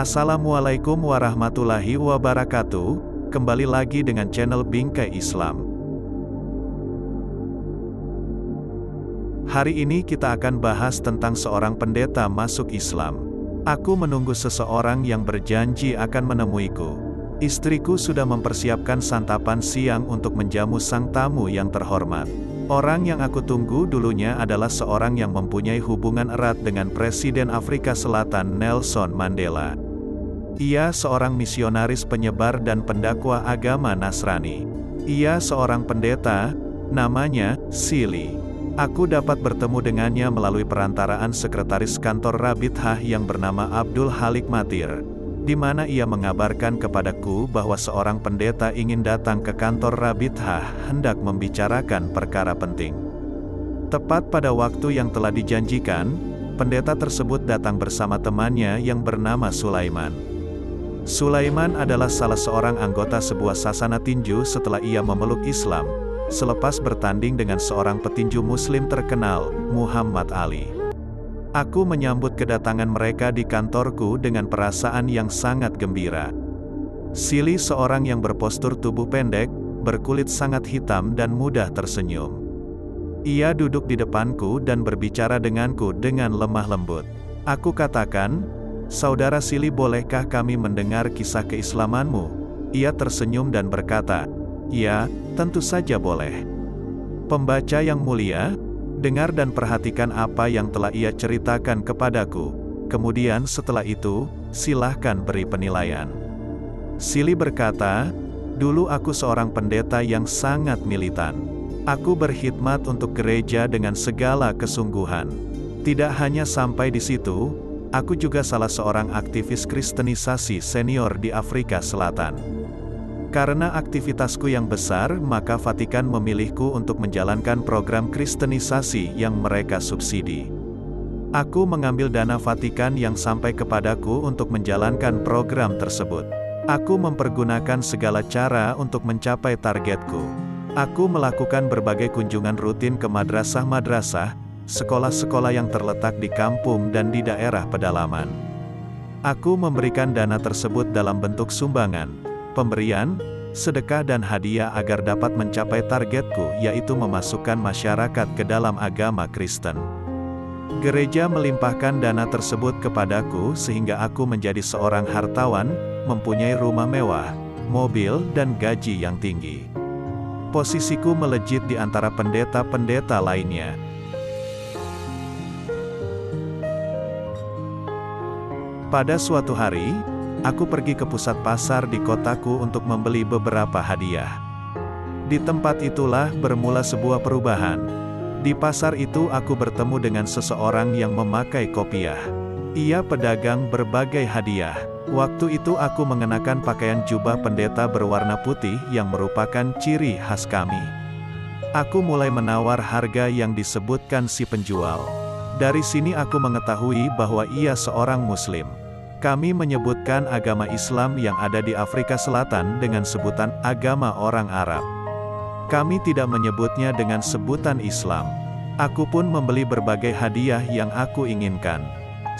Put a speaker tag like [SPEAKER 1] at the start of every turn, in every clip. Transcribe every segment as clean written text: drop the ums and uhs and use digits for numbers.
[SPEAKER 1] Assalamualaikum warahmatullahi wabarakatuh. Kembali lagi dengan channel Bingkai Islam. Hari ini kita akan bahas tentang seorang pendeta masuk Islam. Aku menunggu seseorang yang berjanji akan menemuiku. Istriku sudah mempersiapkan santapan siang untuk menjamu sang tamu yang terhormat. Orang yang aku tunggu dulunya adalah seorang yang mempunyai hubungan erat dengan Presiden Afrika Selatan Nelson Mandela. Ia seorang misionaris penyebar dan pendakwah agama Nasrani. Ia seorang pendeta, namanya Silly. Aku dapat bertemu dengannya melalui perantaraan sekretaris kantor Rabithah yang bernama Abdul Halik Matir, di mana ia mengabarkan kepadaku bahwa seorang pendeta ingin datang ke kantor Rabithah hendak membicarakan perkara penting. Tepat pada waktu yang telah dijanjikan, pendeta tersebut datang bersama temannya yang bernama Sulaiman. Sulaiman adalah salah seorang anggota sebuah sasana tinju setelah ia memeluk Islam, selepas bertanding dengan seorang petinju muslim terkenal, Muhammad Ali. Aku menyambut kedatangan mereka di kantorku dengan perasaan yang sangat gembira. Silly seorang yang berpostur tubuh pendek, berkulit sangat hitam dan mudah tersenyum. Ia duduk di depanku dan berbicara denganku dengan lemah lembut. Aku katakan, "Saudara Silly, bolehkah kami mendengar kisah keislamanmu?" Ia tersenyum dan berkata, "Ya, tentu saja boleh. Pembaca yang mulia, dengar dan perhatikan apa yang telah ia ceritakan kepadaku. Kemudian setelah itu, silahkan beri penilaian." Silly berkata, "Dulu aku seorang pendeta yang sangat militan. Aku berkhidmat untuk gereja dengan segala kesungguhan. Tidak hanya sampai di situ, aku juga salah seorang aktivis kristenisasi senior di Afrika Selatan. Karena aktivitasku yang besar, maka Vatikan memilihku untuk menjalankan program kristenisasi yang mereka subsidi. Aku mengambil dana Vatikan yang sampai kepadaku untuk menjalankan program tersebut. Aku mempergunakan segala cara untuk mencapai targetku. Aku melakukan berbagai kunjungan rutin ke madrasah-madrasah, sekolah-sekolah yang terletak di kampung dan di daerah pedalaman. Aku memberikan dana tersebut dalam bentuk sumbangan, pemberian, sedekah dan hadiah agar dapat mencapai targetku, yaitu memasukkan masyarakat ke dalam agama Kristen. Gereja melimpahkan dana tersebut kepadaku sehingga aku menjadi seorang hartawan, mempunyai rumah mewah, mobil dan gaji yang tinggi. Posisiku melejit di antara pendeta-pendeta lainnya. Pada suatu hari, aku pergi ke pusat pasar di kotaku untuk membeli beberapa hadiah. Di tempat itulah bermula sebuah perubahan. Di pasar itu aku bertemu dengan seseorang yang memakai kopiah. Ia pedagang berbagai hadiah. Waktu itu aku mengenakan pakaian jubah pendeta berwarna putih yang merupakan ciri khas kami. Aku mulai menawar harga yang disebutkan si penjual. Dari sini aku mengetahui bahwa ia seorang Muslim. Kami menyebutkan agama Islam yang ada di Afrika Selatan dengan sebutan agama orang Arab. Kami tidak menyebutnya dengan sebutan Islam. Aku pun membeli berbagai hadiah yang aku inginkan.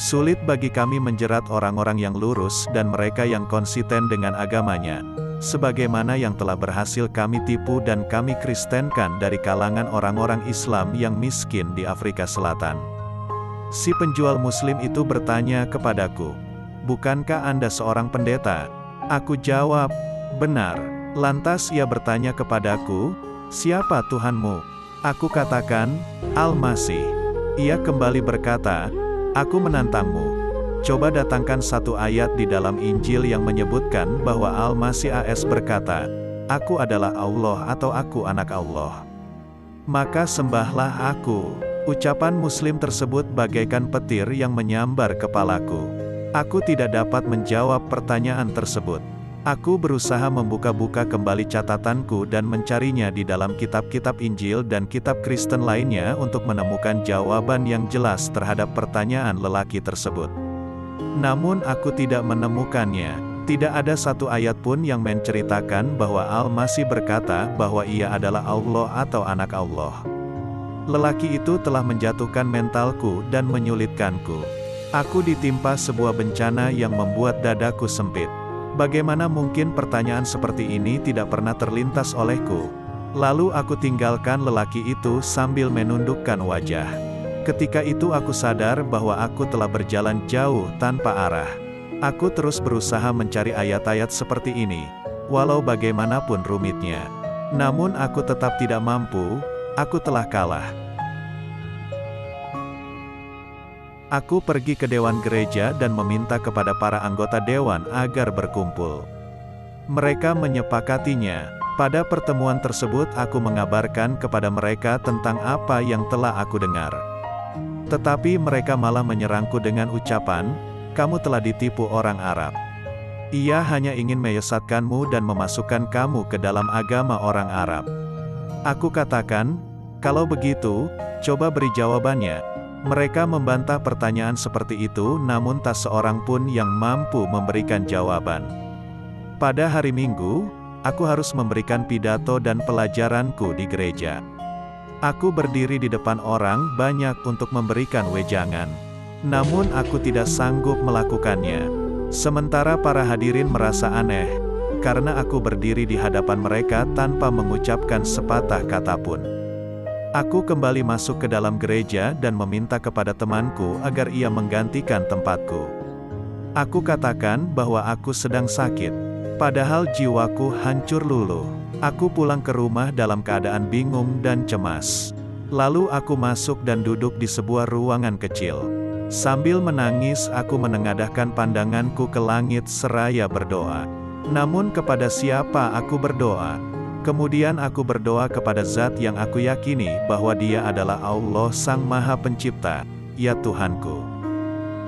[SPEAKER 1] Sulit bagi kami menjerat orang-orang yang lurus dan mereka yang konsisten dengan agamanya, sebagaimana yang telah berhasil kami tipu dan kami kristenkan dari kalangan orang-orang Islam yang miskin di Afrika Selatan. Si penjual Muslim itu bertanya kepadaku, "Bukankah Anda seorang pendeta?" Aku jawab, "Benar." Lantas ia bertanya kepadaku, "Siapa Tuhanmu?" Aku katakan, "Al-Masih." Ia kembali berkata, "Aku menantangmu. Coba datangkan satu ayat di dalam Injil yang menyebutkan bahwa Al-Masih AS berkata, 'Aku adalah Allah' atau 'Aku anak Allah.' Maka sembahlah aku." Ucapan Muslim tersebut bagaikan petir yang menyambar kepalaku. Aku tidak dapat menjawab pertanyaan tersebut. Aku berusaha membuka-buka kembali catatanku dan mencarinya di dalam kitab-kitab Injil dan kitab Kristen lainnya untuk menemukan jawaban yang jelas terhadap pertanyaan lelaki tersebut. Namun aku tidak menemukannya. Tidak ada satu ayat pun yang menceritakan bahwa Al-Masih berkata bahwa ia adalah Allah atau anak Allah. Lelaki itu telah menjatuhkan mentalku dan menyulitkanku. Aku ditimpa sebuah bencana yang membuat dadaku sempit. Bagaimana mungkin pertanyaan seperti ini tidak pernah terlintas olehku? Lalu aku tinggalkan lelaki itu sambil menundukkan wajah. Ketika itu aku sadar bahwa aku telah berjalan jauh tanpa arah. Aku terus berusaha mencari ayat-ayat seperti ini, walau bagaimanapun rumitnya. Namun aku tetap tidak mampu, aku telah kalah. Aku pergi ke dewan gereja dan meminta kepada para anggota dewan agar berkumpul. Mereka menyepakatinya. Pada pertemuan tersebut aku mengabarkan kepada mereka tentang apa yang telah aku dengar. Tetapi mereka malah menyerangku dengan ucapan, "Kamu telah ditipu orang Arab. Ia hanya ingin menyesatkanmu dan memasukkan kamu ke dalam agama orang Arab." Aku katakan, "Kalau begitu, coba beri jawabannya." Mereka membantah pertanyaan seperti itu, namun tak seorang pun yang mampu memberikan jawaban. Pada hari Minggu, aku harus memberikan pidato dan pelajaranku di gereja. Aku berdiri di depan orang banyak untuk memberikan wejangan. Namun aku tidak sanggup melakukannya. Sementara para hadirin merasa aneh, karena aku berdiri di hadapan mereka tanpa mengucapkan sepatah kata pun. Aku kembali masuk ke dalam gereja dan meminta kepada temanku agar ia menggantikan tempatku. Aku katakan bahwa aku sedang sakit, padahal jiwaku hancur luluh. Aku pulang ke rumah dalam keadaan bingung dan cemas. Lalu aku masuk dan duduk di sebuah ruangan kecil. Sambil menangis aku menengadahkan pandanganku ke langit seraya berdoa. Namun kepada siapa aku berdoa? Kemudian aku berdoa kepada Zat yang aku yakini bahwa Dia adalah Allah Sang Maha Pencipta, ya Tuhanku.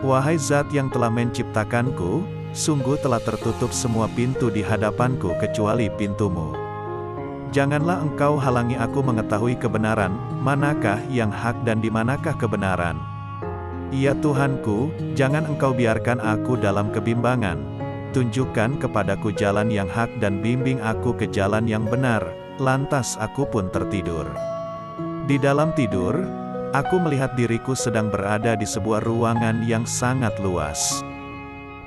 [SPEAKER 1] Wahai Zat yang telah menciptakanku, sungguh telah tertutup semua pintu di hadapanku kecuali pintu-Mu. Janganlah Engkau halangi aku mengetahui kebenaran, manakah yang hak dan di manakah kebenaran. Ya Tuhanku, jangan Engkau biarkan aku dalam kebimbangan. Tunjukkan kepadaku jalan yang hak dan bimbing aku ke jalan yang benar, lantas aku pun tertidur. Di dalam tidur, aku melihat diriku sedang berada di sebuah ruangan yang sangat luas.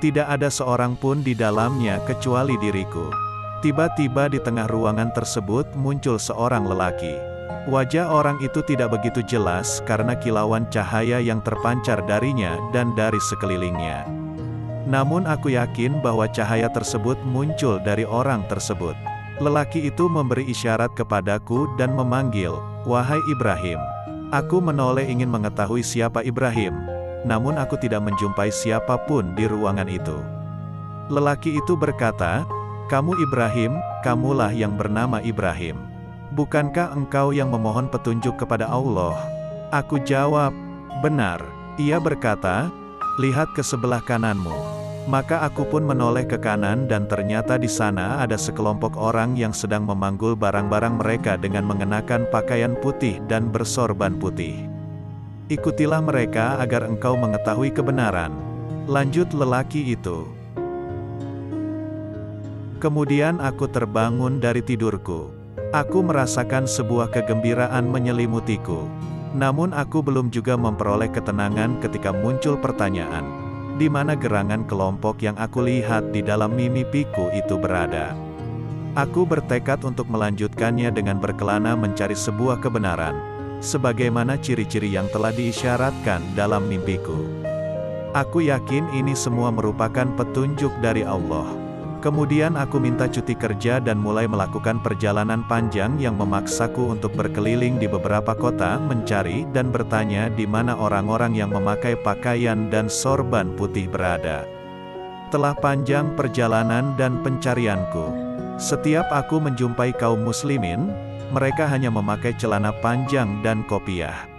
[SPEAKER 1] Tidak ada seorang pun di dalamnya kecuali diriku. Tiba-tiba di tengah ruangan tersebut muncul seorang lelaki. Wajah orang itu tidak begitu jelas karena kilauan cahaya yang terpancar darinya dan dari sekelilingnya. Namun aku yakin bahwa cahaya tersebut muncul dari orang tersebut. Lelaki itu memberi isyarat kepadaku dan memanggil, "Wahai Ibrahim." Aku menoleh ingin mengetahui siapa Ibrahim, namun aku tidak menjumpai siapapun di ruangan itu. Lelaki itu berkata, "Kamu Ibrahim, kamulah yang bernama Ibrahim. Bukankah engkau yang memohon petunjuk kepada Allah?" Aku jawab, "Benar." Ia berkata, "Lihat ke sebelah kananmu." Maka aku pun menoleh ke kanan dan ternyata di sana ada sekelompok orang yang sedang memanggul barang-barang mereka dengan mengenakan pakaian putih dan bersorban putih. "Ikutilah mereka agar engkau mengetahui kebenaran," lanjut lelaki itu. Kemudian aku terbangun dari tidurku. Aku merasakan sebuah kegembiraan menyelimutiku. Namun aku belum juga memperoleh ketenangan ketika muncul pertanyaan, di mana gerangan kelompok yang aku lihat di dalam mimpiku itu berada. Aku bertekad untuk melanjutkannya dengan berkelana mencari sebuah kebenaran, sebagaimana ciri-ciri yang telah diisyaratkan dalam mimpiku. Aku yakin ini semua merupakan petunjuk dari Allah. Kemudian aku minta cuti kerja dan mulai melakukan perjalanan panjang yang memaksaku untuk berkeliling di beberapa kota mencari dan bertanya di mana orang-orang yang memakai pakaian dan sorban putih berada. Telah panjang perjalanan dan pencarianku. Setiap aku menjumpai kaum muslimin, mereka hanya memakai celana panjang dan kopiah.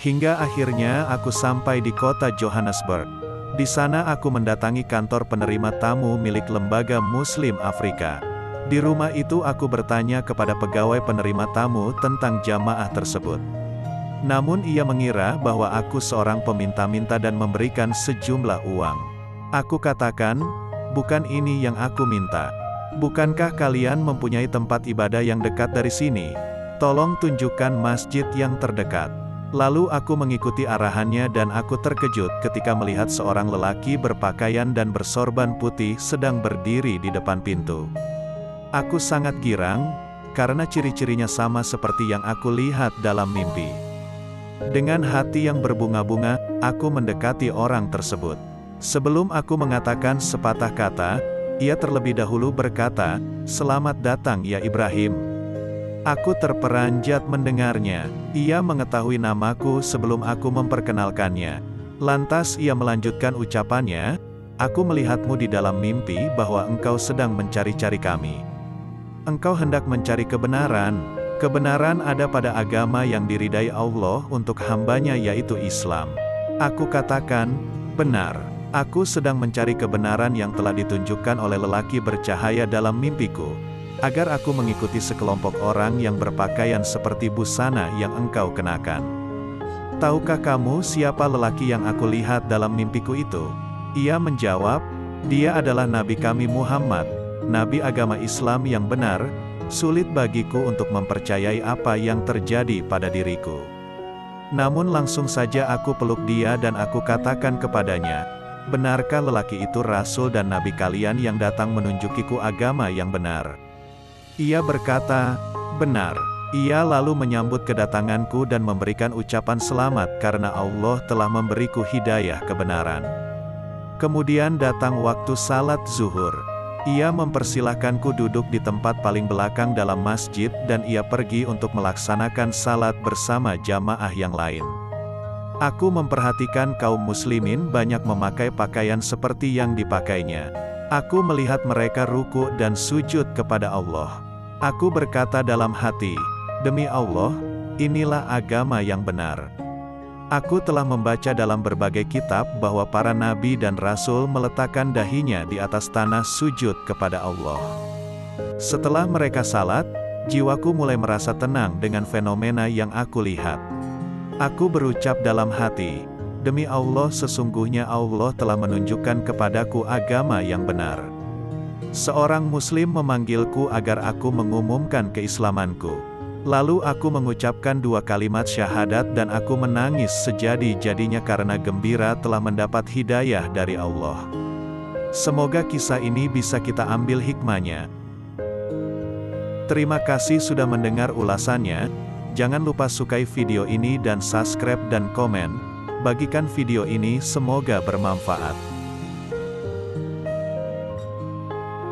[SPEAKER 1] Hingga akhirnya aku sampai di kota Johannesburg. Di sana aku mendatangi kantor penerima tamu milik Lembaga Muslim Afrika. Di rumah itu aku bertanya kepada pegawai penerima tamu tentang jamaah tersebut. Namun ia mengira bahwa aku seorang peminta-minta dan memberikan sejumlah uang. Aku katakan, "Bukan ini yang aku minta. Bukankah kalian mempunyai tempat ibadah yang dekat dari sini? Tolong tunjukkan masjid yang terdekat." Lalu aku mengikuti arahannya dan aku terkejut ketika melihat seorang lelaki berpakaian dan bersorban putih sedang berdiri di depan pintu. Aku sangat girang, karena ciri-cirinya sama seperti yang aku lihat dalam mimpi. Dengan hati yang berbunga-bunga, aku mendekati orang tersebut. Sebelum aku mengatakan sepatah kata, ia terlebih dahulu berkata, "Selamat datang ya Ibrahim." Aku terperanjat mendengarnya. Ia mengetahui namaku sebelum aku memperkenalkannya. Lantas ia melanjutkan ucapannya, "Aku melihatmu di dalam mimpi bahwa engkau sedang mencari-cari kami. Engkau hendak mencari kebenaran. Kebenaran ada pada agama yang diridai Allah untuk hambanya yaitu Islam." Aku katakan, "Benar. Aku sedang mencari kebenaran yang telah ditunjukkan oleh lelaki bercahaya dalam mimpiku, agar aku mengikuti sekelompok orang yang berpakaian seperti busana yang engkau kenakan. Tahukah kamu siapa lelaki yang aku lihat dalam mimpiku itu?" Ia menjawab, "Dia adalah Nabi kami Muhammad, Nabi agama Islam yang benar. Sulit bagiku untuk mempercayai apa yang terjadi pada diriku. Namun langsung saja aku peluk dia dan aku katakan kepadanya, 'Benarkah lelaki itu Rasul dan Nabi kalian yang datang menunjukiku agama yang benar?' Ia berkata, 'Benar.' Ia lalu menyambut kedatanganku dan memberikan ucapan selamat karena Allah telah memberiku hidayah kebenaran. Kemudian datang waktu salat zuhur. Ia mempersilahkanku duduk di tempat paling belakang dalam masjid dan ia pergi untuk melaksanakan salat bersama jamaah yang lain. Aku memperhatikan kaum muslimin banyak memakai pakaian seperti yang dipakainya. Aku melihat mereka ruku dan sujud kepada Allah. Aku berkata dalam hati, 'Demi Allah, inilah agama yang benar.' Aku telah membaca dalam berbagai kitab bahwa para nabi dan rasul meletakkan dahinya di atas tanah sujud kepada Allah. Setelah mereka salat, jiwaku mulai merasa tenang dengan fenomena yang aku lihat. Aku berucap dalam hati, 'Demi Allah, sesungguhnya Allah telah menunjukkan kepadaku agama yang benar.' Seorang muslim memanggilku agar aku mengumumkan keislamanku. Lalu aku mengucapkan 2 kalimat syahadat dan aku menangis sejadi-jadinya karena gembira telah mendapat hidayah dari Allah. Semoga kisah ini bisa kita ambil hikmahnya. Terima kasih sudah mendengar ulasannya. Jangan lupa sukai video ini dan subscribe dan komen. Bagikan video ini, semoga bermanfaat.